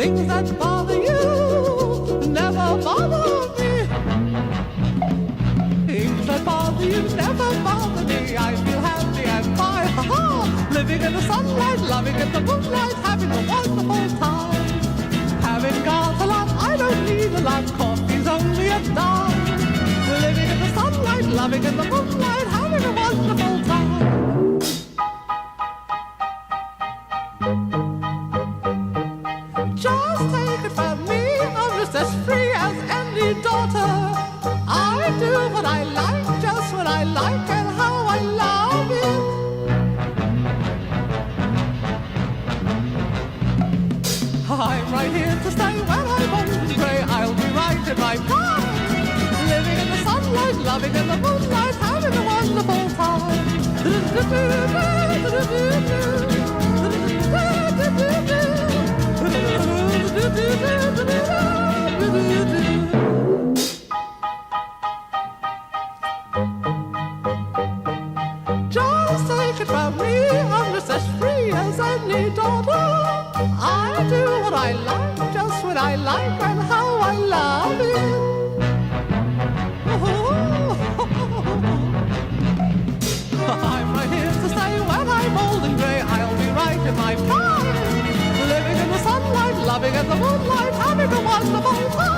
things that bother you never bother me. Things that bother you never bother me. I feel happy and fine, ha-ha. Living in the sunlight, loving in the moonlight, having a wonderful time. Having got a lot, I don't need a lot. Coffee's only a dime. Living in the sunlight, loving in the moonlight, having a wonderful time. Just take it from me, I'm just as free as any daughter. I do what I like, just what I like, and how I love it. I'm right here to stay when I'm old and grey. I'll be right in my prime. Living in the sunlight, loving in the moonlight, having a wonderful time. Just take it from me, I'm just as free as any daughter. I do what I like, just what I like, and how I love it. I'm right here to stay when I'm old and grey. I'll be right in my prime. Living in the sunlight, loving in the moonlight, having a wonderful time.